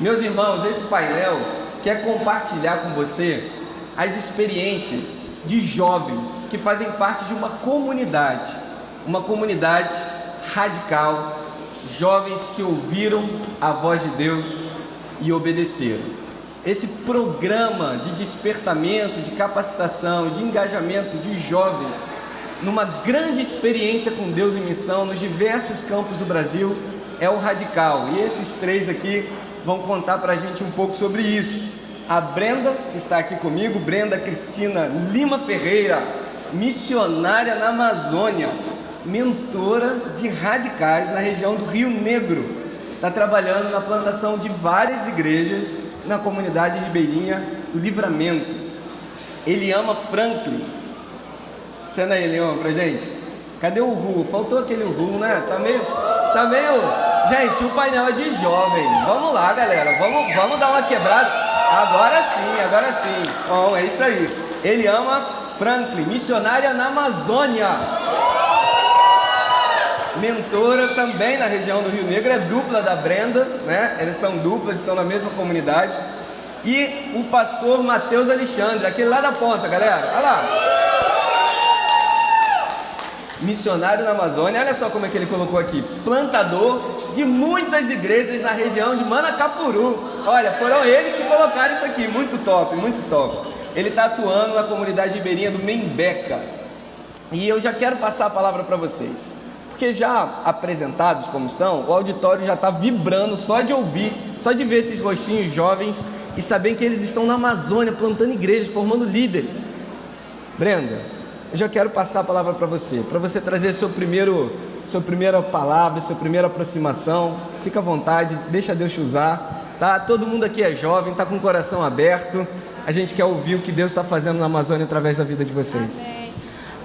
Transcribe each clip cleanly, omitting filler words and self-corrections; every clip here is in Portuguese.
Meus irmãos, esse painel quer compartilhar com você as experiências de jovens que fazem parte de uma comunidade radical, jovens que ouviram a voz de Deus e obedeceram. Esse programa de despertamento, de capacitação, de engajamento de jovens numa grande experiência com Deus em missão nos diversos campos do Brasil é o Radical. E esses três aqui vão contar para a gente um pouco sobre isso. A Brenda, que está aqui comigo, Brenda Cristina Lima Ferreira, missionária na Amazônia, mentora de radicais na região do Rio Negro. Está trabalhando na plantação de várias igrejas na comunidade ribeirinha do Livramento. Eliama Franklin. Cena aí, Eliama, pra gente. Cadê o Ru? Faltou aquele Ru, né? Tá meio... Gente, o painel é de jovem. Vamos lá, galera. Vamos dar uma quebrada. Agora sim. Bom, é isso aí. Eliama Franklin, missionária na Amazônia. Mentora também na região do Rio Negro, é dupla da Brenda, né? Eles são duplas, estão na mesma comunidade. E o pastor Mateus Alexandre, aquele lá da ponta, galera, olha lá. Missionário na Amazônia, olha só como é que ele colocou aqui, plantador de muitas igrejas na região de Manacapuru. Olha, foram eles que colocaram isso aqui, muito top, muito top. Ele está atuando na comunidade ribeirinha do Membeca. E eu já quero passar a palavra para vocês, porque já apresentados como estão, o auditório já está vibrando só de ouvir, só de ver esses rostinhos jovens e saber que eles estão na Amazônia, plantando igrejas, formando líderes. Brenda, eu já quero passar a palavra para você trazer sua primeira palavra, sua primeira aproximação. Fica à vontade, deixa Deus te usar, tá? Todo mundo aqui é jovem, está com o coração aberto. A gente quer ouvir o que Deus está fazendo na Amazônia através da vida de vocês. Amém.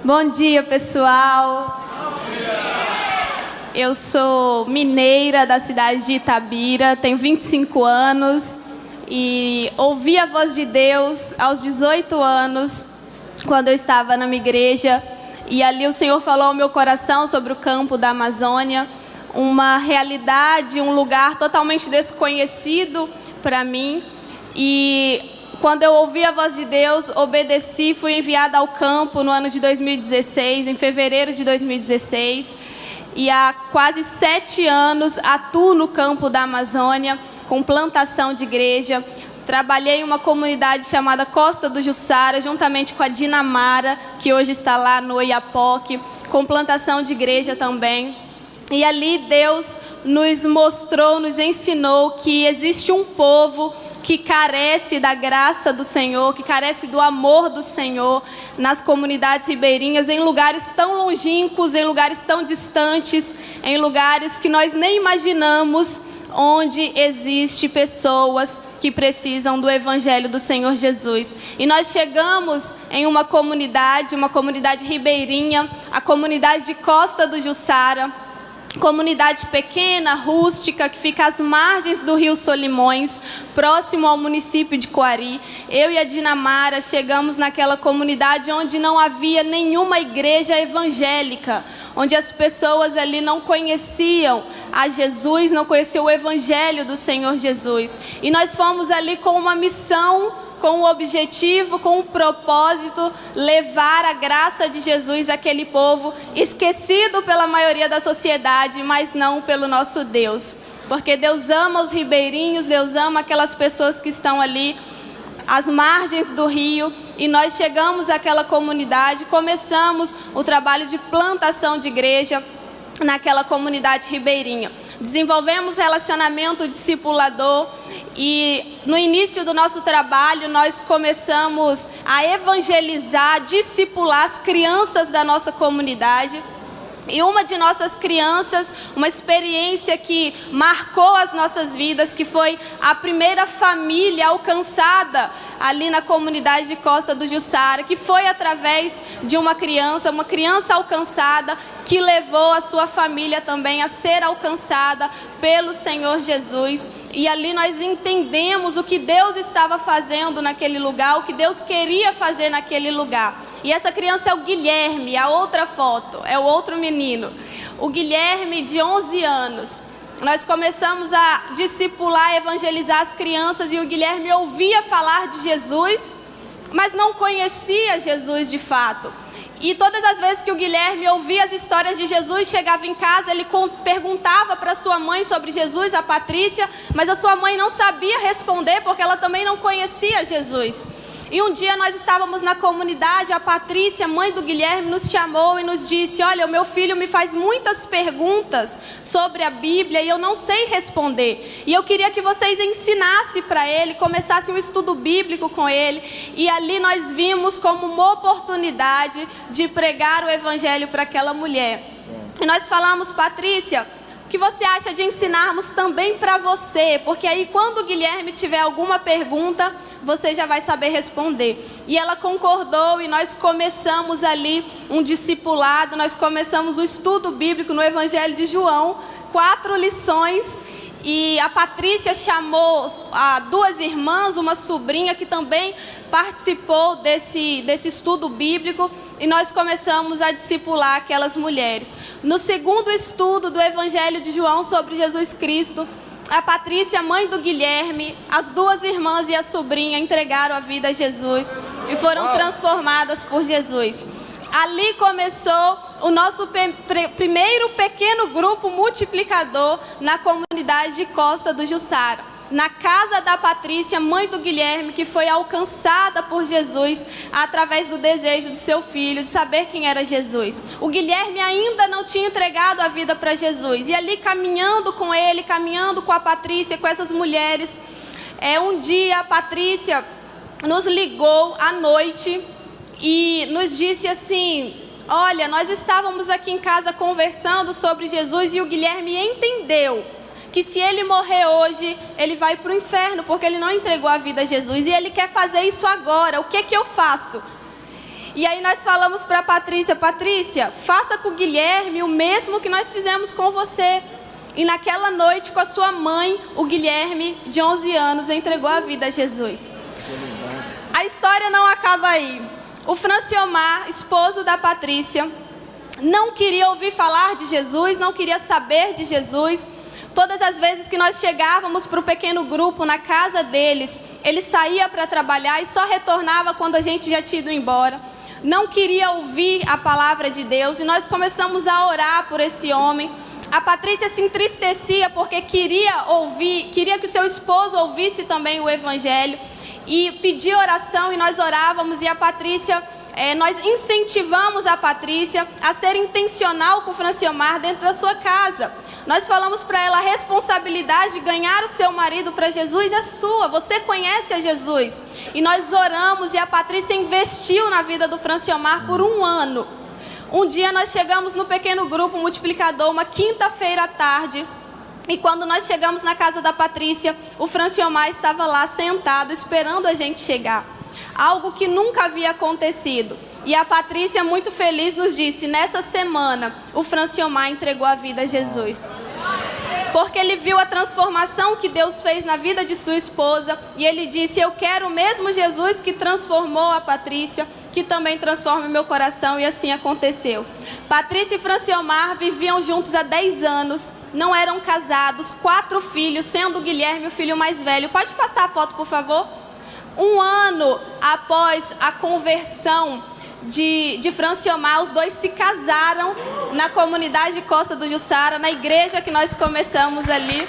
Bom dia, pessoal. Eu sou mineira da cidade de Itabira, tenho 25 anos e ouvi a voz de Deus aos 18 anos, quando eu estava na minha igreja, e ali o Senhor falou ao meu coração sobre o campo da Amazônia, uma realidade, um lugar totalmente desconhecido para mim. E quando eu ouvi a voz de Deus, obedeci, fui enviada ao campo no ano de 2016, em fevereiro de 2016, e há quase 7 anos atuo no campo da Amazônia, com plantação de igreja. Trabalhei em uma comunidade chamada Costa do Jussara, juntamente com a Dinamara, que hoje está lá no Oiapoque, com plantação de igreja também. E ali Deus nos mostrou, nos ensinou que existe um povo que carece da graça do Senhor, que carece do amor do Senhor nas comunidades ribeirinhas, em lugares tão longínquos, em lugares tão distantes, em lugares que nós nem imaginamos, onde existe pessoas que precisam do Evangelho do Senhor Jesus. E nós chegamos em uma comunidade ribeirinha, a comunidade de Costa do Jussara, comunidade pequena, rústica, que fica às margens do rio Solimões, próximo ao município de Coari. Eu e a Dinamara chegamos naquela comunidade onde não havia nenhuma igreja evangélica, onde as pessoas ali não conheciam a Jesus, não conheciam o Evangelho do Senhor Jesus. E nós fomos ali com uma missão, com um objetivo, com um propósito, levar a graça de Jesus àquele povo esquecido pela maioria da sociedade, mas não pelo nosso Deus. Porque Deus ama os ribeirinhos, Deus ama aquelas pessoas que estão ali às margens do rio. E nós chegamos àquela comunidade, começamos o trabalho de plantação de igreja naquela comunidade ribeirinha. Desenvolvemos relacionamento discipulador e no início do nosso trabalho nós começamos a evangelizar, discipular as crianças da nossa comunidade. E uma de nossas crianças, uma experiência que marcou as nossas vidas, que foi a primeira família alcançada ali na comunidade de Costa do Jussara, que foi através de uma criança alcançada, que levou a sua família também a ser alcançada pelo Senhor Jesus. E ali nós entendemos o que Deus estava fazendo naquele lugar, o que Deus queria fazer naquele lugar. E essa criança é o Guilherme, a outra foto, é o outro menino. O Guilherme, de 11 anos. nós começamos a discipular, evangelizar as crianças, e o Guilherme ouvia falar de Jesus, mas não conhecia Jesus de fato. E todas as vezes que o Guilherme ouvia as histórias de Jesus, chegava em casa, ele perguntava para sua mãe sobre Jesus, a Patrícia, mas a sua mãe não sabia responder, porque ela também não conhecia Jesus. E um dia nós estávamos na comunidade, a Patrícia, mãe do Guilherme, nos chamou e nos disse: olha, o meu filho me faz muitas perguntas sobre a Bíblia e eu não sei responder. E eu queria que vocês ensinassem para ele, começassem um estudo bíblico com ele. E ali nós vimos como uma oportunidade de pregar o evangelho para aquela mulher. E nós falamos: Patrícia, o que você acha de ensinarmos também para você? Porque aí quando o Guilherme tiver alguma pergunta, você já vai saber responder. E ela concordou e nós começamos ali um discipulado, nós começamos o estudo bíblico no Evangelho de João, 4 lições. E a Patrícia chamou a 2 irmãs, uma sobrinha que também participou desse estudo bíblico, e nós começamos a discipular aquelas mulheres. No segundo estudo do Evangelho de João sobre Jesus Cristo, a Patrícia, mãe do Guilherme, as 2 irmãs e a sobrinha entregaram a vida a Jesus e foram transformadas por Jesus. Ali começou o nosso primeiro pequeno grupo multiplicador na comunidade de Costa do Jussara, na casa da Patrícia, mãe do Guilherme, que foi alcançada por Jesus através do desejo do seu filho de saber quem era Jesus. O Guilherme ainda não tinha entregado a vida para Jesus, e ali caminhando com ele, caminhando com a Patrícia, com essas mulheres, um dia a Patrícia nos ligou à noite e nos disse assim: olha, nós estávamos aqui em casa conversando sobre Jesus e o Guilherme entendeu que se ele morrer hoje, ele vai para o inferno, porque ele não entregou a vida a Jesus, e ele quer fazer isso agora, o que eu faço? E aí nós falamos para a Patrícia: Patrícia, faça com o Guilherme o mesmo que nós fizemos com você. E naquela noite, com a sua mãe, o Guilherme, de 11 anos, entregou a vida a Jesus. A história não acaba aí. O Franciomar, esposo da Patrícia, não queria ouvir falar de Jesus, não queria saber de Jesus. Todas as vezes que nós chegávamos para o pequeno grupo na casa deles, ele saía para trabalhar e só retornava quando a gente já tinha ido embora. Não queria ouvir a palavra de Deus, e nós começamos a orar por esse homem. A Patrícia se entristecia porque queria que o seu esposo ouvisse também o evangelho, e pedia oração, e nós orávamos, e a Patrícia, nós incentivamos a Patrícia a ser intencional com o Franciomar dentro da sua casa. Nós falamos para ela: a responsabilidade de ganhar o seu marido para Jesus é sua, você conhece a Jesus. E nós oramos, e a Patrícia investiu na vida do Franciomar por 1 ano. Um dia nós chegamos no pequeno grupo multiplicador, uma quinta-feira à tarde, e quando nós chegamos na casa da Patrícia, o Franciomar estava lá sentado esperando a gente chegar. Algo que nunca havia acontecido. E a Patrícia, muito feliz, nos disse: nessa semana, o Franciomar entregou a vida a Jesus. Porque ele viu a transformação que Deus fez na vida de sua esposa, e ele disse: eu quero o mesmo Jesus que transformou a Patrícia, que também transforma o meu coração, e assim aconteceu. Patrícia e Franciomar viviam juntos há 10 anos, não eram casados, 4 filhos, sendo o Guilherme o filho mais velho. Pode passar a foto, por favor? 1 ano após a conversão de Franciomar, os dois se casaram na comunidade de Costa do Jussara, na igreja que nós começamos ali.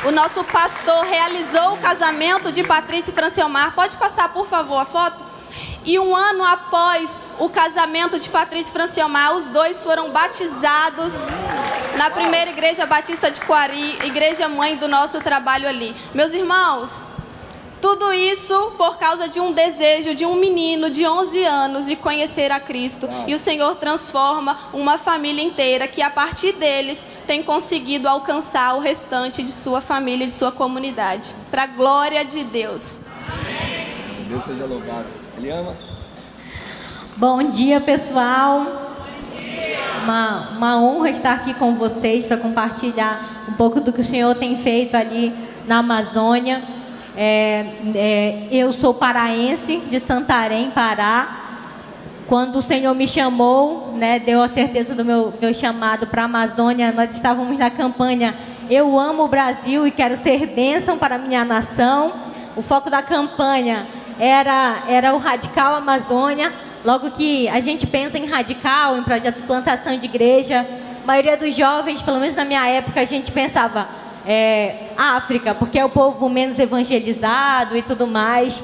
O nosso pastor realizou o casamento de Patrícia e Franciomar. Pode passar, por favor, a foto? E 1 ano após o casamento de Patrícia e Franciomar, os dois foram batizados na primeira igreja batista de Coari, igreja mãe do nosso trabalho ali. Meus irmãos, tudo isso por causa de um desejo de um menino de 11 anos de conhecer a Cristo. E o Senhor transforma uma família inteira que, a partir deles, tem conseguido alcançar o restante de sua família e de sua comunidade. Para a glória de Deus. Amém. Deus seja louvado. Eliana? Bom dia, pessoal. Bom dia. Uma honra estar aqui com vocês para compartilhar um pouco do que o Senhor tem feito ali na Amazônia. Eu sou paraense, de Santarém, Pará. Quando o Senhor me chamou, deu a certeza do meu chamado para a Amazônia, nós estávamos na campanha Eu amo o Brasil e quero ser bênção para a minha nação. O foco da campanha era o Radical Amazônia. Logo que a gente pensa em radical, em projeto de plantação de igreja, a maioria dos jovens, pelo menos na minha época, a gente pensava África, porque é o povo menos evangelizado e tudo mais.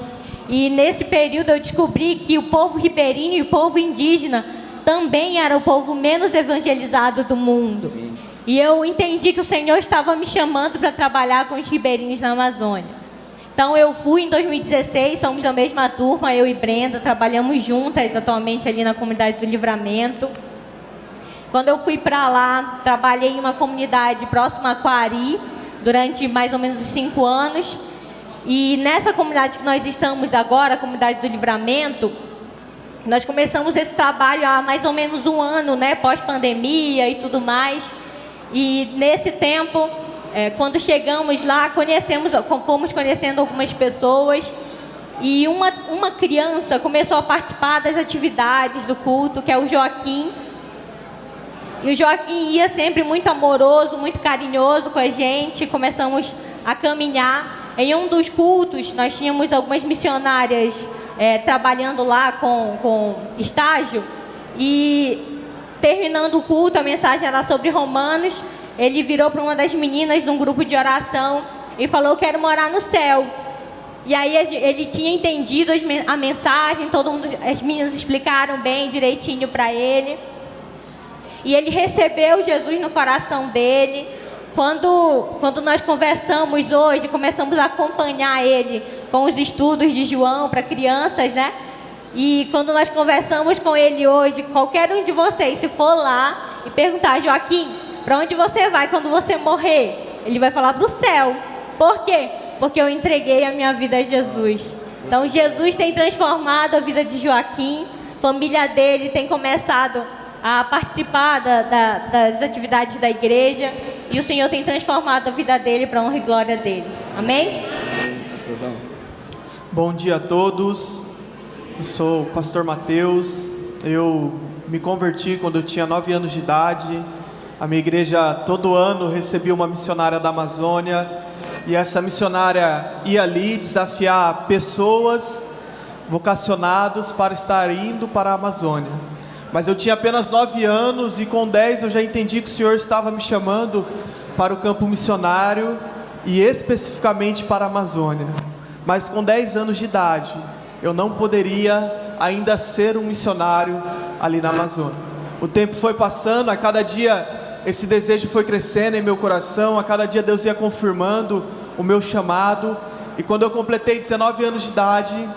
E nesse período eu descobri que o povo ribeirinho e o povo indígena também era o povo menos evangelizado do mundo. Sim. E eu entendi que o Senhor estava me chamando para trabalhar com os ribeirinhos na Amazônia. Então eu fui em 2016, somos da mesma turma, eu e Brenda, trabalhamos juntas atualmente ali na comunidade do Livramento. Quando eu fui para lá, trabalhei em uma comunidade próxima a Quari, durante mais ou menos uns 5 anos. E nessa comunidade que nós estamos agora, a comunidade do Livramento, nós começamos esse trabalho há mais ou menos 1 ano, né, pós-pandemia e tudo mais. E nesse tempo, quando chegamos lá, fomos conhecendo algumas pessoas. E uma criança começou a participar das atividades do culto, que é o Joaquim. E o Joaquim ia sempre muito amoroso, muito carinhoso com a gente. Começamos a caminhar. Em um dos cultos, nós tínhamos algumas missionárias trabalhando lá com estágio. E terminando o culto, a mensagem era sobre Romanos. Ele virou para uma das meninas num grupo de oração e falou: quero morar no céu. E aí ele tinha entendido a mensagem, as meninas explicaram bem, direitinho para ele. E ele recebeu Jesus no coração dele. Quando nós conversamos hoje, começamos a acompanhar ele com os estudos de João para crianças, né? E quando nós conversamos com ele hoje, qualquer um de vocês, se for lá e perguntar: Joaquim, para onde você vai quando você morrer? Ele vai falar: para o céu. Por quê? Porque eu entreguei a minha vida a Jesus. Então Jesus tem transformado a vida de Joaquim, a família dele tem começado a participar das atividades da igreja, e o Senhor tem transformado a vida dele para a honra e glória dele. Amém? Bom dia a todos. Eu sou o pastor Mateus. Eu me converti quando eu tinha 9 anos de idade. A minha igreja todo ano recebia uma missionária da Amazônia, e essa missionária ia ali desafiar pessoas vocacionados para estar indo para a Amazônia. Mas eu tinha apenas 9 anos e com 10 eu já entendi que o Senhor estava me chamando para o campo missionário e especificamente para a Amazônia. Mas com 10 anos de idade eu não poderia ainda ser um missionário ali na Amazônia. O tempo foi passando, a cada dia esse desejo foi crescendo em meu coração, a cada dia Deus ia confirmando o meu chamado. E quando eu completei 19 anos de idade,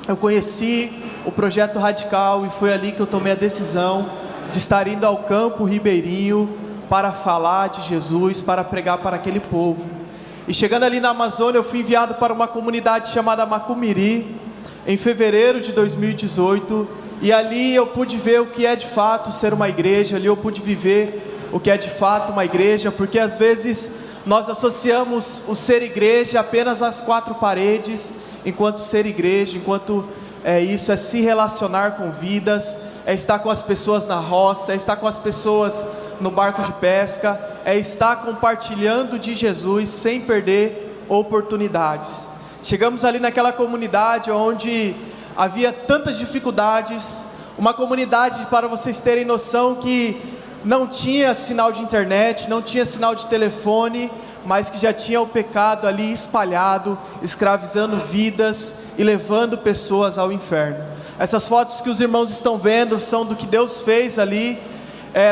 eu conheci o projeto Radical, e foi ali que eu tomei a decisão de estar indo ao campo ribeirinho para falar de Jesus, para pregar para aquele povo. E chegando ali na Amazônia, eu fui enviado para uma comunidade chamada Macumiri, em fevereiro de 2018, e ali eu pude ver o que é de fato ser uma igreja, ali eu pude viver o que é de fato uma igreja, porque às vezes nós associamos o ser igreja apenas às 4 paredes, enquanto ser igreja, isso é se relacionar com vidas, é estar com as pessoas na roça, é estar com as pessoas no barco de pesca, é estar compartilhando de Jesus sem perder oportunidades. Chegamos ali naquela comunidade onde havia tantas dificuldades, uma comunidade, para vocês terem noção, que não tinha sinal de internet, não tinha sinal de telefone, mas que já tinha o pecado ali espalhado, escravizando vidas e levando pessoas ao inferno. Essas fotos que os irmãos estão vendo são do que Deus fez ali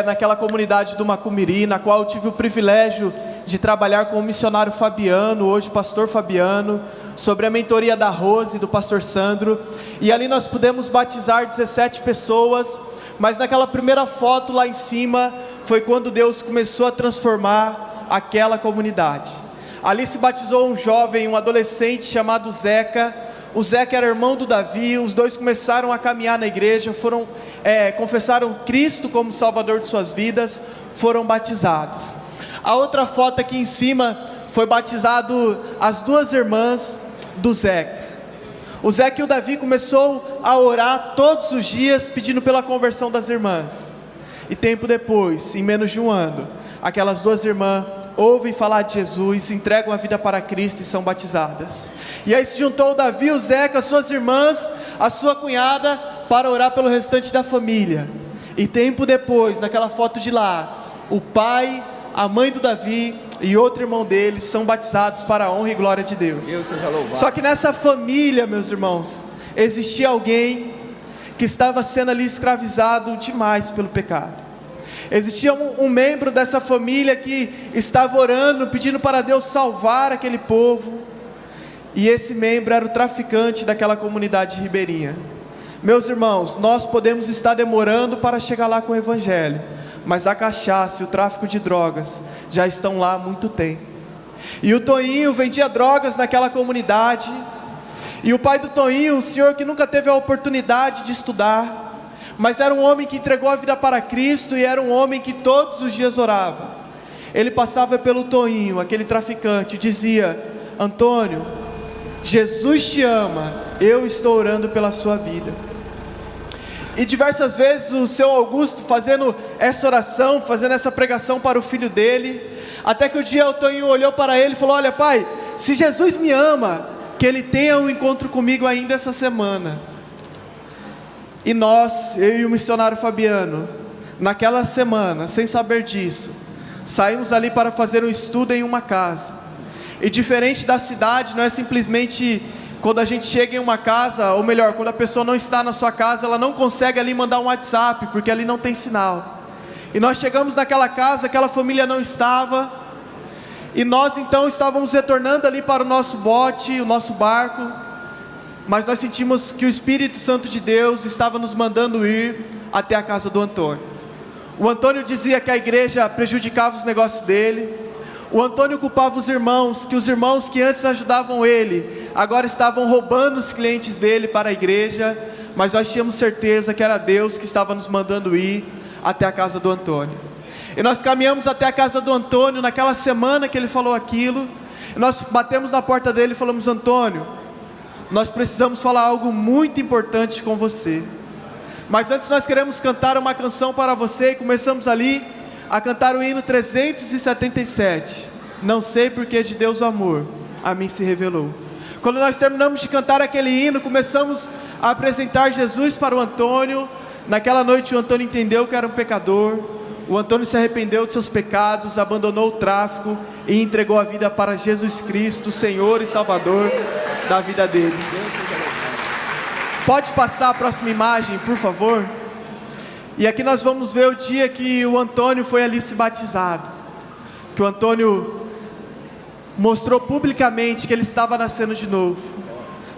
naquela comunidade do Macumiri, na qual eu tive o privilégio de trabalhar com o missionário Fabiano, hoje pastor Fabiano, sobre a mentoria da Rose e do pastor Sandro. E ali nós pudemos batizar 17 pessoas, mas naquela primeira foto lá em cima foi quando Deus começou a transformar aquela comunidade. Ali se batizou um jovem, um adolescente chamado Zeca. O Zeca era irmão do Davi. Os dois começaram a caminhar na igreja, confessaram Cristo como Salvador de suas vidas, foram batizados. A outra foto aqui em cima foi batizado as 2 irmãs do Zeca. O Zeca e o Davi começou a orar todos os dias pedindo pela conversão das irmãs. E tempo depois, em menos de 1 ano, aquelas 2 irmãs ouvem falar de Jesus, entregam a vida para Cristo e são batizadas. E aí se juntou o Davi, o Zeca, as suas irmãs, a sua cunhada, para orar pelo restante da família. E tempo depois, naquela foto de lá, o pai, a mãe do Davi e outro irmão dele são batizados para a honra e glória de Deus. Deus seja louvado. Só que nessa família, meus irmãos, existia alguém que estava sendo ali escravizado demais pelo pecado. Existia um membro dessa família que estava orando, pedindo para Deus salvar aquele povo, e esse membro era o traficante daquela comunidade ribeirinha. Meus irmãos, nós podemos estar demorando para chegar lá com o evangelho, mas a cachaça e o tráfico de drogas já estão lá há muito tempo. E o Toinho vendia drogas naquela comunidade, e o pai do Toinho, um senhor que nunca teve a oportunidade de estudar, mas era um homem que entregou a vida para Cristo, e era um homem que todos os dias orava. Ele passava pelo Toinho, aquele traficante, e dizia: Antônio, Jesus te ama, eu estou orando pela sua vida. E diversas vezes o seu Augusto fazendo essa oração, fazendo essa pregação para o filho dele, até que o dia o Toinho olhou para ele e falou: olha pai, se Jesus me ama, que ele tenha um encontro comigo ainda essa semana. E nós, eu e o missionário Fabiano, naquela semana, sem saber disso, saímos ali para fazer um estudo em uma casa. E diferente da cidade, não é simplesmente quando a gente chega em uma casa, ou melhor, quando a pessoa não está na sua casa, ela não consegue ali mandar um WhatsApp, porque ali não tem sinal. E nós chegamos naquela casa, aquela família não estava, e nós então estávamos retornando ali para o nosso bote, o nosso barco, mas nós sentimos que o Espírito Santo de Deus estava nos mandando ir até a casa do Antônio. O Antônio dizia que a igreja prejudicava os negócios dele. O Antônio culpava os irmãos, que os irmãos que antes ajudavam ele, agora estavam roubando os clientes dele para a igreja, mas nós tínhamos certeza que era Deus que estava nos mandando ir até a casa do Antônio. E nós caminhamos até a casa do Antônio, naquela semana que ele falou aquilo, e nós batemos na porta dele e falamos: Antônio, nós precisamos falar algo muito importante com você, mas antes nós queremos cantar uma canção para você, e começamos ali a cantar o hino 377, não sei porque de Deus o amor a mim se revelou. Quando nós terminamos de cantar aquele hino, começamos a apresentar Jesus para o Antônio. Naquela noite o Antônio entendeu que era um pecador, o Antônio se arrependeu de seus pecados, abandonou o tráfico e entregou a vida para Jesus Cristo, Senhor e Salvador da vida dele. Pode passar a próxima imagem, por favor? E aqui nós vamos ver o dia que o Antônio foi ali se batizado, que o Antônio mostrou publicamente que ele estava nascendo de novo.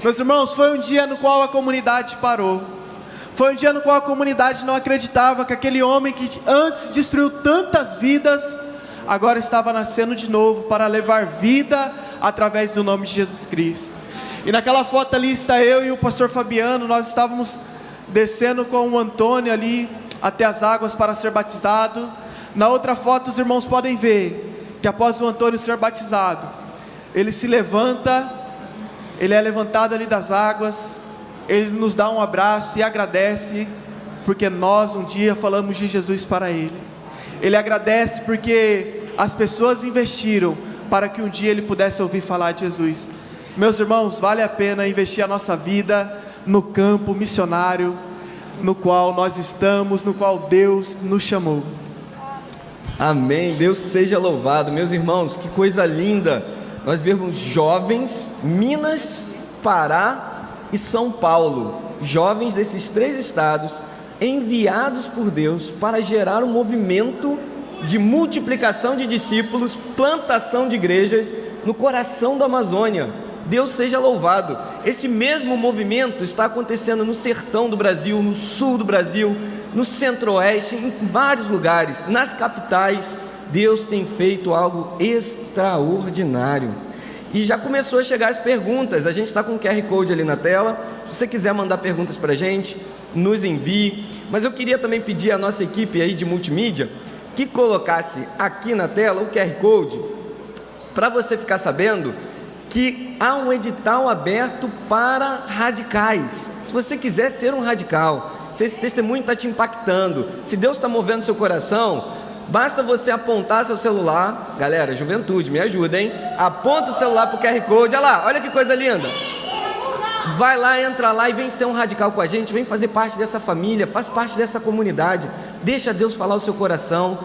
Meus irmãos, foi um dia no qual a comunidade parou, foi um dia no qual a comunidade não acreditava que aquele homem que antes destruiu tantas vidas, agora estava nascendo de novo para levar vida através do nome de Jesus Cristo. E naquela foto ali está eu e o pastor Fabiano, nós estávamos descendo com o Antônio ali até as águas para ser batizado. Na outra foto os irmãos podem ver que após o Antônio ser batizado, ele se levanta, ele é levantado ali das águas, ele nos dá um abraço e agradece, porque nós um dia falamos de Jesus para ele. Ele agradece porque as pessoas investiram para que um dia ele pudesse ouvir falar de Jesus. Meus irmãos, vale a pena investir a nossa vida no campo missionário no qual nós estamos, no qual Deus nos chamou. Amém, Deus seja louvado. Meus irmãos, que coisa linda nós vermos jovens, Minas, Pará e São Paulo, jovens desses 3 estados, enviados por Deus para gerar um movimento de multiplicação de discípulos, plantação de igrejas no coração da Amazônia. Deus seja louvado. Esse mesmo movimento está acontecendo no sertão do Brasil, no sul do Brasil, no centro-oeste, em vários lugares, nas capitais. Deus tem feito algo extraordinário. E já começou a chegar as perguntas. A gente está com o QR Code ali na tela. Se você quiser mandar perguntas para a gente, nos envie. Mas eu queria também pedir à nossa equipe aí de multimídia que colocasse aqui na tela o QR Code, para você ficar sabendo que há um edital aberto para radicais. Se você quiser ser um radical, se esse testemunho está te impactando, se Deus está movendo seu coração, Basta você apontar seu celular. Galera, juventude, me ajuda, hein? Aponta o celular pro QR Code. Olha lá, olha que coisa linda. Vai lá, entra lá e vem ser um radical com a gente. Vem fazer parte dessa família, faz parte dessa comunidade. Deixa Deus falar o seu coração.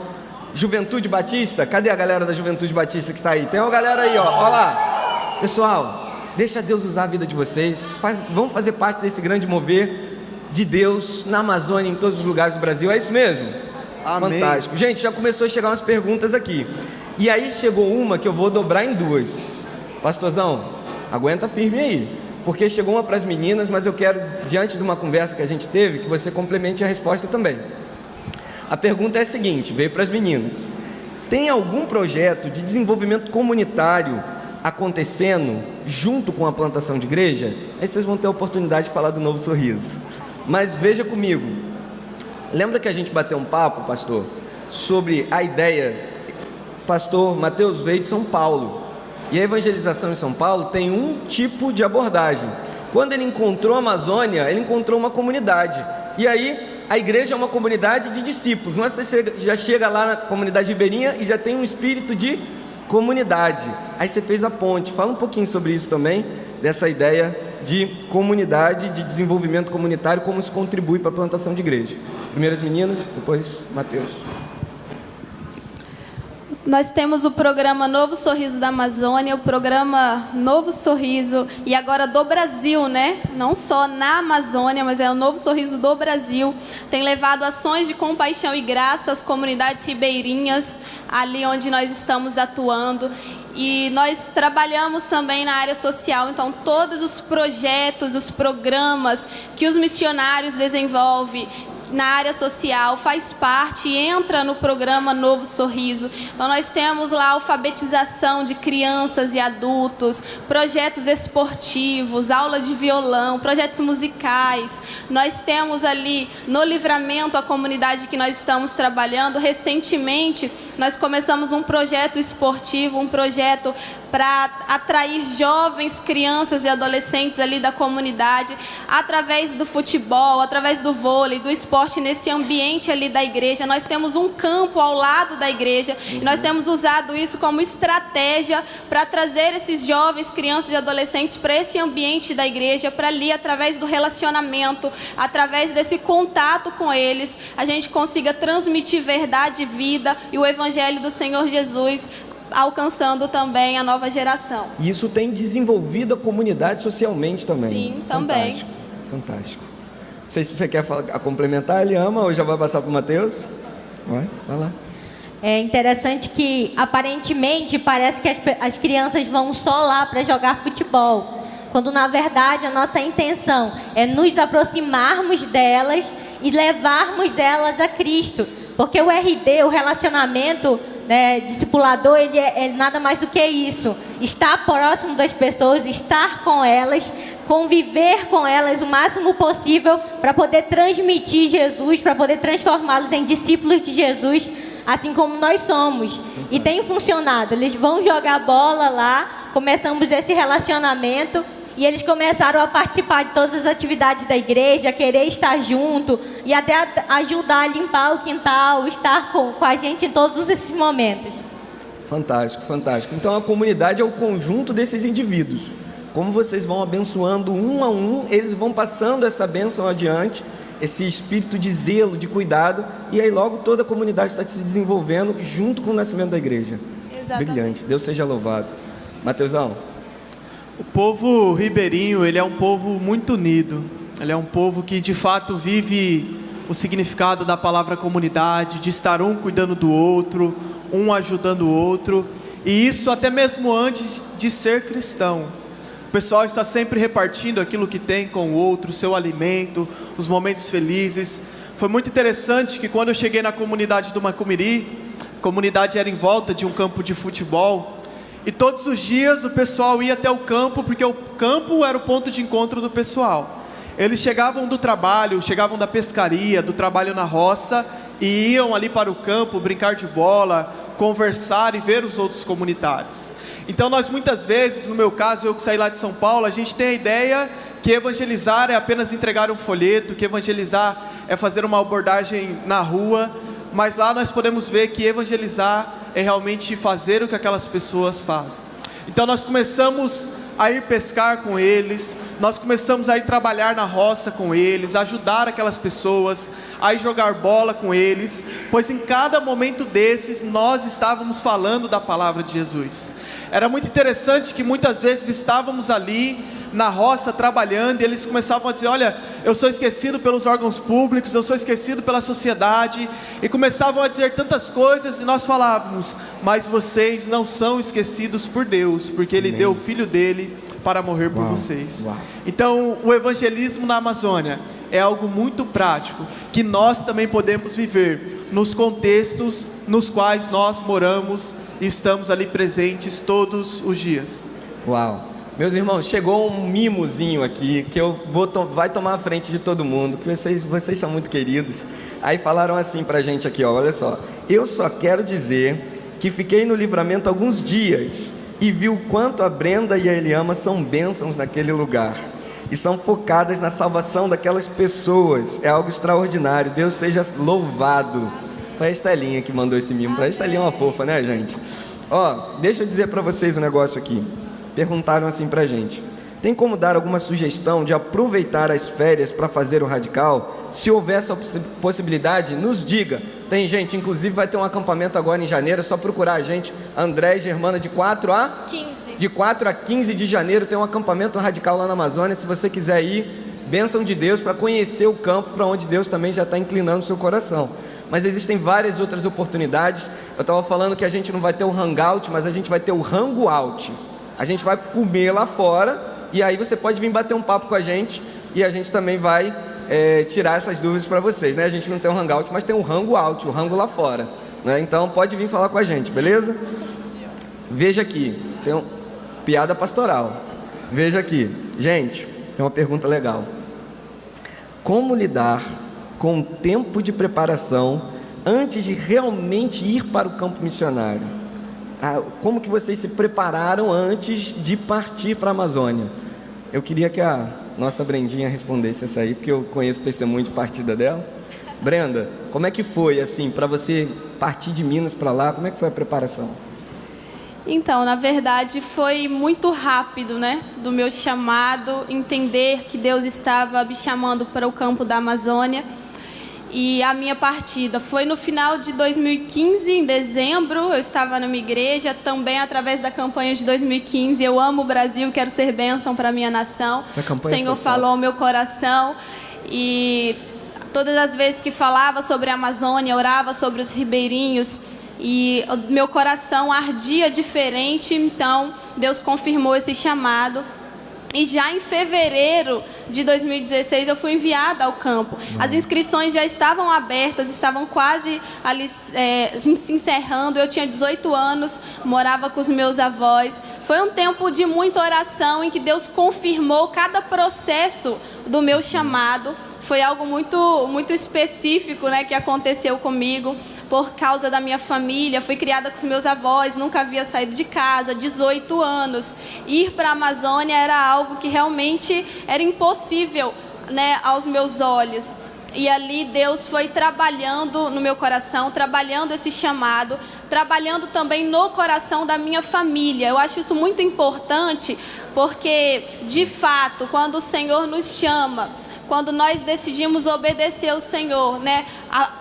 Juventude Batista, cadê a galera da Juventude Batista que está aí? Tem uma galera aí, ó. Olha lá. Pessoal, deixa Deus usar a vida de vocês. Vão fazer parte desse grande mover de Deus na Amazônia, em todos os lugares do Brasil. É isso mesmo? Amém. Fantástico. Gente, já começou a chegar umas perguntas aqui. E aí chegou uma que eu vou dobrar em duas. Pastorzão, aguenta firme aí. Porque chegou uma para as meninas, mas eu quero, diante de uma conversa que a gente teve, que você complemente a resposta também. A pergunta é a seguinte, veio para as meninas. Tem algum projeto de desenvolvimento comunitário acontecendo junto com a plantação de igreja? Aí vocês vão ter a oportunidade de falar do Novo Sorriso. Mas veja comigo, lembra que a gente bateu um papo, pastor, sobre a ideia, pastor Mateus veio de São Paulo, e a evangelização em São Paulo tem um tipo de abordagem. Quando ele encontrou a Amazônia, ele encontrou uma comunidade, e aí a igreja é uma comunidade de discípulos, mas você já chega lá na comunidade ribeirinha e já tem um espírito de comunidade. Aí você fez a ponte. Fala um pouquinho sobre isso também, dessa ideia de comunidade, de desenvolvimento comunitário, como isso contribui para a plantação de igreja. Primeiro as meninas, depois Mateus. Nós temos o programa Novo Sorriso da Amazônia, o programa Novo Sorriso, e agora do Brasil, né? Não só na Amazônia, mas é o Novo Sorriso do Brasil. Tem levado ações de compaixão e graça às comunidades ribeirinhas, ali onde nós estamos atuando. E nós trabalhamos também na área social, então todos os projetos, os programas que os missionários desenvolvem na área social, faz parte, entra no programa Novo Sorriso. Então nós temos lá alfabetização de crianças e adultos, projetos esportivos, aula de violão, projetos musicais. Nós temos ali no Livramento, a comunidade que nós estamos trabalhando. Recentemente nós começamos um projeto esportivo, um projeto para atrair jovens, crianças e adolescentes ali da comunidade, através do futebol, através do vôlei, do esporte, nesse ambiente ali da igreja. Nós temos um campo ao lado da igreja, e nós temos usado isso como estratégia para trazer esses jovens, crianças e adolescentes para esse ambiente da igreja, para ali, através do relacionamento, através desse contato com eles, a gente consiga transmitir verdade e vida e o evangelho do Senhor Jesus, alcançando também a nova geração. E isso tem desenvolvido a comunidade socialmente também. Sim, também. Fantástico, fantástico. Não sei se você quer complementar, Eliama, ou já vai passar para o Mateus? Vai lá. É interessante que, aparentemente, parece que as crianças vão só lá para jogar futebol, quando, na verdade, a nossa intenção é nos aproximarmos delas e levarmos elas a Cristo. Porque o RD, o relacionamento, né, discipulador, ele é nada mais do que isso. Estar próximo das pessoas, estar com elas, conviver com elas o máximo possível para poder transmitir Jesus, para poder transformá-los em discípulos de Jesus, assim como nós somos. E tem funcionado. Eles vão jogar bola lá, começamos esse relacionamento. E eles começaram a participar de todas as atividades da igreja, querer estar junto e até ajudar a limpar o quintal, estar com a gente em todos esses momentos. Fantástico, fantástico. Então a comunidade é o conjunto desses indivíduos. Como vocês vão abençoando um a um, eles vão passando essa bênção adiante, esse espírito de zelo, de cuidado, e aí logo toda a comunidade está se desenvolvendo junto com o nascimento da igreja. Exatamente. Brilhante, Deus seja louvado. Mateusão. O povo ribeirinho, ele é um povo muito unido. Ele é um povo que de fato vive o significado da palavra comunidade, de estar um cuidando do outro, um ajudando o outro. E isso até mesmo antes de ser cristão. O pessoal está sempre repartindo aquilo que tem com o outro, o seu alimento, os momentos felizes. Foi muito interessante que quando eu cheguei na comunidade do Macumiri, a comunidade era em volta de um campo de futebol. E todos os dias o pessoal ia até o campo, porque o campo era o ponto de encontro do pessoal. Eles chegavam do trabalho, chegavam da pescaria, do trabalho na roça, e iam ali para o campo brincar de bola, conversar e ver os outros comunitários. Então nós muitas vezes, no meu caso, eu que saí lá de São Paulo, a gente tem a ideia que evangelizar é apenas entregar um folheto, que evangelizar é fazer uma abordagem na rua, mas lá nós podemos ver que evangelizar é realmente fazer o que aquelas pessoas fazem. Então nós começamos a ir pescar com eles, nós começamos a ir trabalhar na roça com eles, ajudar aquelas pessoas, a ir jogar bola com eles, pois em cada momento desses nós estávamos falando da palavra de Jesus. Era muito interessante que muitas vezes estávamos ali na roça trabalhando e eles começavam a dizer: olha, eu sou esquecido pelos órgãos públicos, eu sou esquecido pela sociedade, e começavam a dizer tantas coisas, e nós falávamos: mas vocês não são esquecidos por Deus, porque Ele deu o Filho dele para morrer por vocês. Então o evangelismo na Amazônia é algo muito prático, que nós também podemos viver nos contextos nos quais nós moramos e estamos ali presentes todos os dias. Uau! Meus irmãos, chegou um mimozinho aqui, que eu vai tomar a frente de todo mundo, que vocês são muito queridos. Aí falaram assim pra gente aqui, ó, olha só: eu só quero dizer que fiquei no Livramento alguns dias e vi o quanto a Brenda e a Eliama são bênçãos naquele lugar e são focadas na salvação daquelas pessoas. É algo extraordinário. Deus seja louvado. Foi a Estelinha que mandou esse mimo. A Estelinha é uma fofa, né, gente? Ó, deixa eu dizer pra vocês um negócio aqui. Perguntaram assim pra gente: tem como dar alguma sugestão de aproveitar as férias para fazer o radical? Se houver essa possibilidade, nos diga. Tem gente, inclusive vai ter um acampamento agora em janeiro, é só procurar a gente, André e Germana, de 4 a 15. De 4 a 15 de janeiro tem um acampamento radical lá na Amazônia. Se você quiser ir, bênção de Deus, para conhecer o campo para onde Deus também já está inclinando o seu coração. Mas existem várias outras oportunidades. Eu estava falando que a gente não vai ter o hangout, mas a gente vai ter o rango out. A gente vai comer lá fora, e aí você pode vir bater um papo com a gente, e a gente também vai tirar essas dúvidas para vocês, né? A gente não tem um hangout, mas tem um rango out, o rango lá fora, né? Então pode vir falar com a gente, beleza? Veja aqui, tem piada pastoral. Veja aqui, gente, tem uma pergunta legal. Como lidar com o tempo de preparação antes de realmente ir para o campo missionário? Como que vocês se prepararam antes de partir para a Amazônia? Eu queria que a nossa Brendinha respondesse essa aí, porque eu conheço o testemunho de partida dela. Brenda, como é que foi assim, para você partir de Minas para lá? Como é que foi a preparação? Então, na verdade, foi muito rápido, né? Do meu chamado, entender que Deus estava me chamando para o campo da Amazônia. E a minha partida foi no final de 2015, em dezembro. Eu estava numa igreja, também através da campanha de 2015. Eu amo o Brasil, quero ser bênção para a minha nação. O Senhor falou ao meu coração. E todas as vezes que falava sobre a Amazônia, orava sobre os ribeirinhos, e meu coração ardia diferente. Então Deus confirmou esse chamado. E já em fevereiro de 2016 eu fui enviada ao campo. As inscrições já estavam abertas, estavam quase ali se encerrando. Eu tinha 18 anos, morava com os meus avós. Foi um tempo de muita oração em que Deus confirmou cada processo do meu chamado. Foi algo muito específico, né, que aconteceu comigo. Por causa da minha família, fui criada com os meus avós, nunca havia saído de casa, 18 anos. Ir para a Amazônia era algo que realmente era impossível, né, aos meus olhos. E ali Deus foi trabalhando no meu coração, trabalhando esse chamado, trabalhando também no coração da minha família. Eu acho isso muito importante, porque, de fato, quando o Senhor nos chama, quando nós decidimos obedecer ao Senhor, né?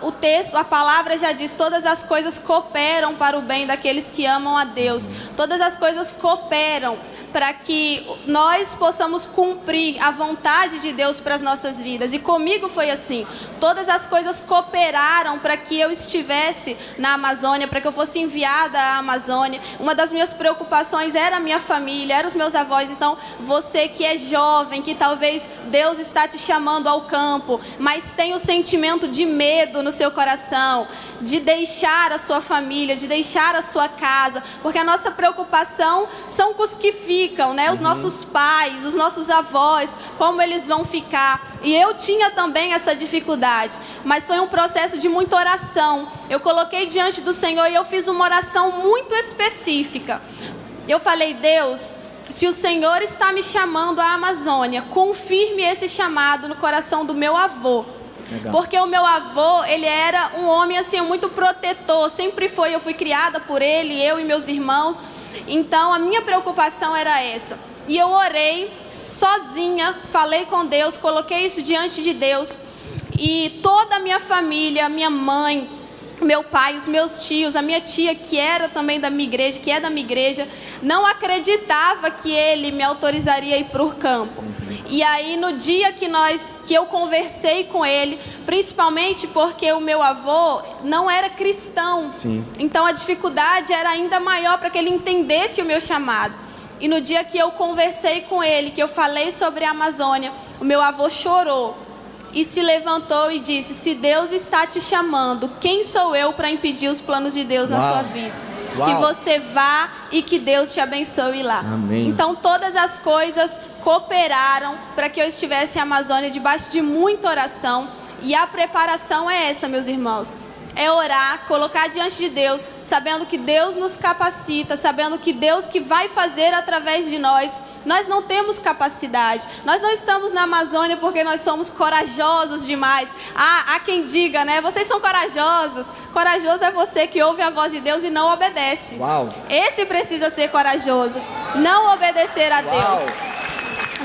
O texto, a palavra já diz: todas as coisas cooperam para o bem daqueles que amam a Deus. Todas as coisas cooperam para que nós possamos cumprir a vontade de Deus para as nossas vidas. E comigo foi assim. Todas as coisas cooperaram para que eu estivesse na Amazônia, para que eu fosse enviada à Amazônia. Uma das minhas preocupações era a minha família, eram os meus avós. Então, você que é jovem, que talvez Deus está te chamando ao campo, mas tem o sentimento de medo no seu coração, de deixar a sua família, de deixar a sua casa, porque a nossa preocupação são com os que ficam, né? Os nossos pais, os nossos avós, como eles vão ficar. E eu tinha também essa dificuldade, mas foi um processo de muita oração. Eu coloquei diante do Senhor e eu fiz uma oração muito específica. Eu falei: Deus, se o Senhor está me chamando à Amazônia, confirme esse chamado no coração do meu avô. Legal. Porque o meu avô, ele era um homem assim muito protetor, sempre foi, eu fui criada por ele, eu e meus irmãos. Então a minha preocupação era essa. E eu orei sozinha, falei com Deus, coloquei isso diante de Deus. E toda a minha família, minha mãe, meu pai, os meus tios, a minha tia, que era também da minha igreja, que é da minha igreja, não acreditava que ele me autorizaria a ir para o campo. E aí no dia que eu conversei com ele, principalmente porque o meu avô não era cristão, Sim. Então a dificuldade era ainda maior para que ele entendesse o meu chamado. E no dia que eu conversei com ele, que eu falei sobre a Amazônia, o meu avô chorou e se levantou e disse: se Deus está te chamando, quem sou eu para impedir os planos de Deus na sua vida? Uau. Que você vá e que Deus te abençoe lá. Amém. Então todas as coisas cooperaram para que eu estivesse em Amazônia debaixo de muita oração. E a preparação é essa, meus irmãos. É orar, colocar diante de Deus, sabendo que Deus nos capacita, sabendo que Deus que vai fazer através de nós. Nós não temos capacidade. Nós não estamos na Amazônia porque nós somos corajosos demais. Há quem diga, né? Vocês são corajosos. Corajoso é você que ouve a voz de Deus e não obedece. Uau. Esse precisa ser corajoso, não obedecer a Deus. Uau.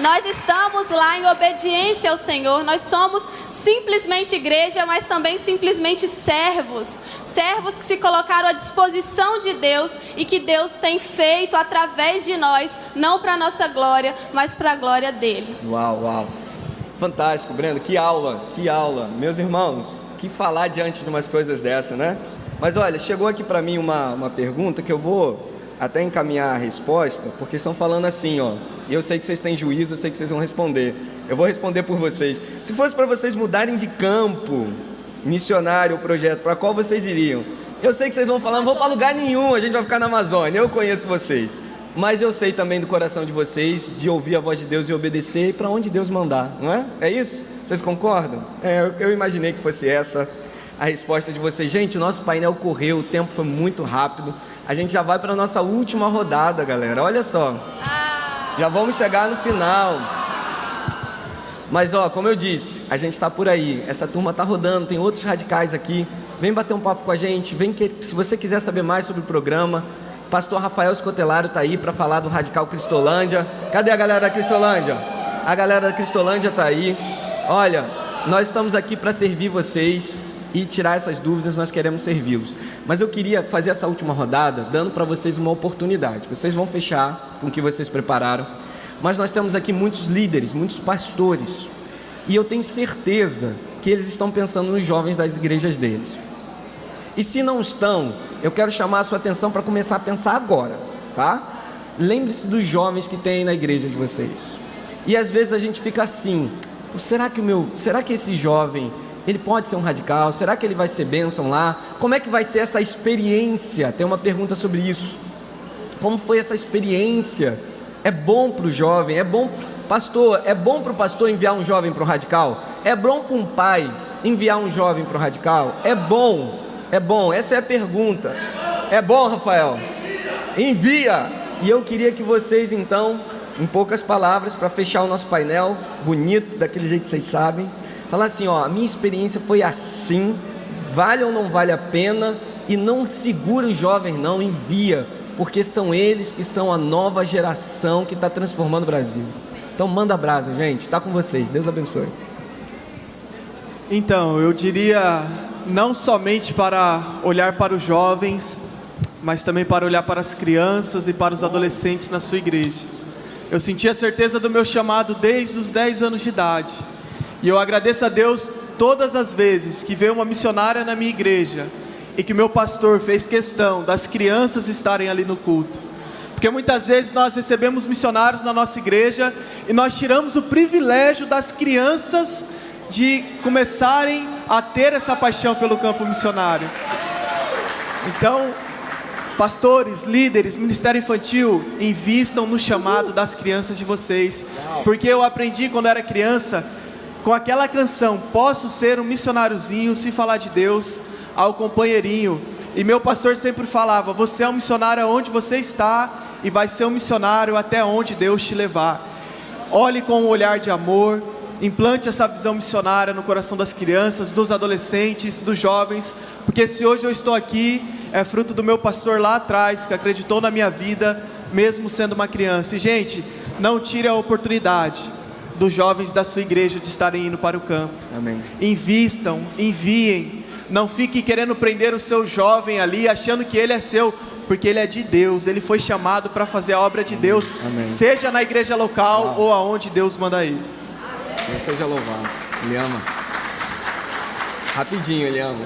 Nós estamos lá em obediência ao Senhor. Nós somos simplesmente igreja, mas também simplesmente servos. Servos que se colocaram à disposição de Deus e que Deus tem feito através de nós, não para a nossa glória, mas para a glória dele. Uau, uau. Fantástico, Brenda. Que aula, que aula. Meus irmãos, que falar diante de umas coisas dessa, né? Mas olha, chegou aqui para mim uma pergunta que eu vou até encaminhar a resposta, porque estão falando assim, ó. E eu sei que vocês têm juízo, eu sei que vocês vão responder. Eu vou responder por vocês. Se fosse para vocês mudarem de campo, missionário ou projeto, para qual vocês iriam? Eu sei que vocês vão falar, não vou para lugar nenhum, a gente vai ficar na Amazônia. Eu conheço vocês. Mas eu sei também do coração de vocês, de ouvir a voz de Deus e obedecer e para onde Deus mandar, não é? É isso? Vocês concordam? Eu imaginei que fosse essa a resposta de vocês. Gente, o nosso painel correu, o tempo foi muito rápido. A gente já vai para a nossa última rodada, galera. Olha só. Já vamos chegar no final. Mas, ó, como eu disse, a gente está por aí. Essa turma está rodando, tem outros radicais aqui. Vem bater um papo com a gente. Vem se você quiser saber mais sobre o programa, pastor Rafael Escotelário está aí para falar do Radical Cristolândia. Cadê a galera da Cristolândia? A galera da Cristolândia está aí. Olha, nós estamos aqui para servir vocês e tirar essas dúvidas, nós queremos servi-los. Mas eu queria fazer essa última rodada dando para vocês uma oportunidade. Vocês vão fechar com o que vocês prepararam, mas nós temos aqui muitos líderes, muitos pastores, e eu tenho certeza que eles estão pensando nos jovens das igrejas deles. E se não estão, eu quero chamar a sua atenção para começar a pensar agora, tá? Lembre-se dos jovens que tem aí na igreja de vocês. E às vezes a gente fica assim, será que esse jovem, ele pode ser um radical? Será que ele vai ser bênção lá? Como é que vai ser essa experiência? Tem uma pergunta sobre isso. Como foi essa experiência? É bom para o jovem? É bom, pastor, é bom para o pastor enviar um jovem para o radical? É bom para um pai enviar um jovem para o radical? É bom, essa é a pergunta. É bom, Rafael? Envia! E eu queria que vocês então, em poucas palavras, para fechar o nosso painel, bonito, daquele jeito que vocês sabem, falar assim, ó, a minha experiência foi assim, vale ou não vale a pena, e não segura os jovens não, envia, porque são eles que são a nova geração que está transformando o Brasil. Então manda brasa, gente, está com vocês, Deus abençoe. Então, eu diria, não somente para olhar para os jovens, mas também para olhar para as crianças e para os adolescentes na sua igreja. Eu senti a certeza do meu chamado desde os 10 anos de idade. E eu agradeço a Deus todas as vezes que veio uma missionária na minha igreja e que meu pastor fez questão das crianças estarem ali no culto. Porque muitas vezes nós recebemos missionários na nossa igreja e nós tiramos o privilégio das crianças de começarem a ter essa paixão pelo campo missionário. Então, pastores, líderes, ministério infantil, invistam no chamado das crianças de vocês. Porque eu aprendi quando era criança, com aquela canção, posso ser um missionáriozinho se falar de Deus ao companheirinho. E meu pastor sempre falava, você é um missionário onde você está e vai ser um missionário até onde Deus te levar. Olhe com um olhar de amor, implante essa visão missionária no coração das crianças, dos adolescentes, dos jovens, porque se hoje eu estou aqui, é fruto do meu pastor lá atrás, que acreditou na minha vida, mesmo sendo uma criança. E gente, não tire a oportunidade dos jovens da sua igreja de estarem indo para o campo. Amém. Invistam, enviem, não fique querendo prender o seu jovem ali, achando que ele é seu, porque ele é de Deus, ele foi chamado para fazer a obra de Deus, Amém. seja na igreja local ou aonde Deus manda ir. Deus seja louvado. Ele ama. Rapidinho, ele ama.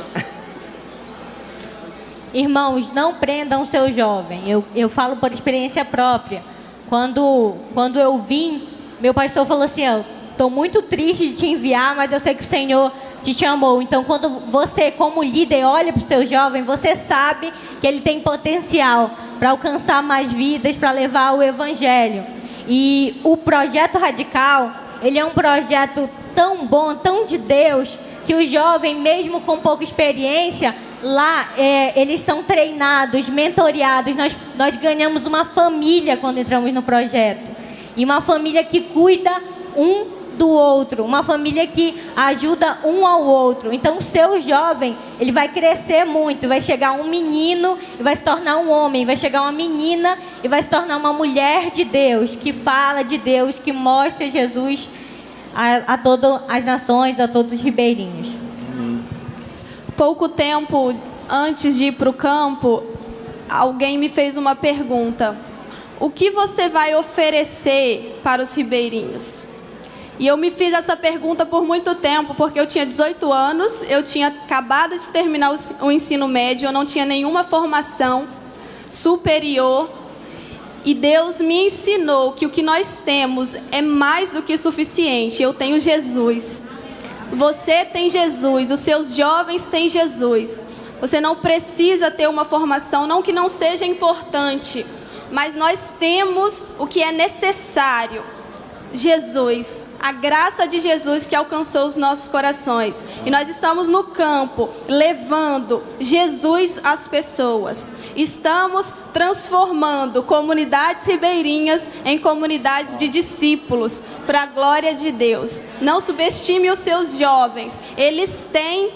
Irmãos, não prendam o seu jovem. Eu falo por experiência própria. Quando eu vim, meu pastor falou assim, estou muito triste de te enviar, mas eu sei que o Senhor te chamou. Então, quando você, como líder, olha para o seu jovem, você sabe que ele tem potencial para alcançar mais vidas, para levar o Evangelho. E o Projeto Radical, ele é um projeto tão bom, tão de Deus, que o jovem, mesmo com pouca experiência, lá eles são treinados, mentoreados. Nós ganhamos uma família quando entramos no projeto. E uma família que cuida um do outro, uma família que ajuda um ao outro. Então o seu jovem, ele vai crescer muito, vai chegar um menino e vai se tornar um homem, vai chegar uma menina e vai se tornar uma mulher de Deus, que fala de Deus, que mostra Jesus a todas as nações, a todos os ribeirinhos. Pouco tempo antes de ir para o campo, alguém me fez uma pergunta: o que você vai oferecer para os ribeirinhos? E eu me fiz essa pergunta por muito tempo, porque eu tinha 18 anos, eu tinha acabado de terminar o ensino médio, eu não tinha nenhuma formação superior, e Deus me ensinou que o que nós temos é mais do que suficiente. Eu tenho Jesus, você tem Jesus, os seus jovens têm Jesus. Você não precisa ter uma formação, não que não seja importante, mas nós temos o que é necessário. Jesus, a graça de Jesus que alcançou os nossos corações. E nós estamos no campo, levando Jesus às pessoas. Estamos transformando comunidades ribeirinhas em comunidades de discípulos, para a glória de Deus. Não subestime os seus jovens, eles têm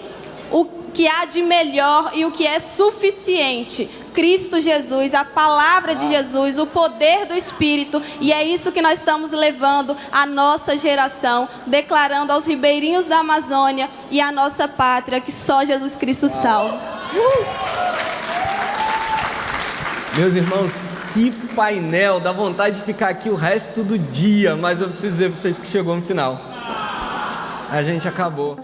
o que há de melhor e o que é suficiente: Cristo Jesus, a palavra de Jesus, o poder do Espírito. E é isso que nós estamos levando à nossa geração, declarando aos ribeirinhos da Amazônia e à nossa pátria que só Jesus Cristo salva. Meus irmãos, que painel, dá vontade de ficar aqui o resto do dia, mas eu preciso dizer para vocês que chegou no final. A gente acabou.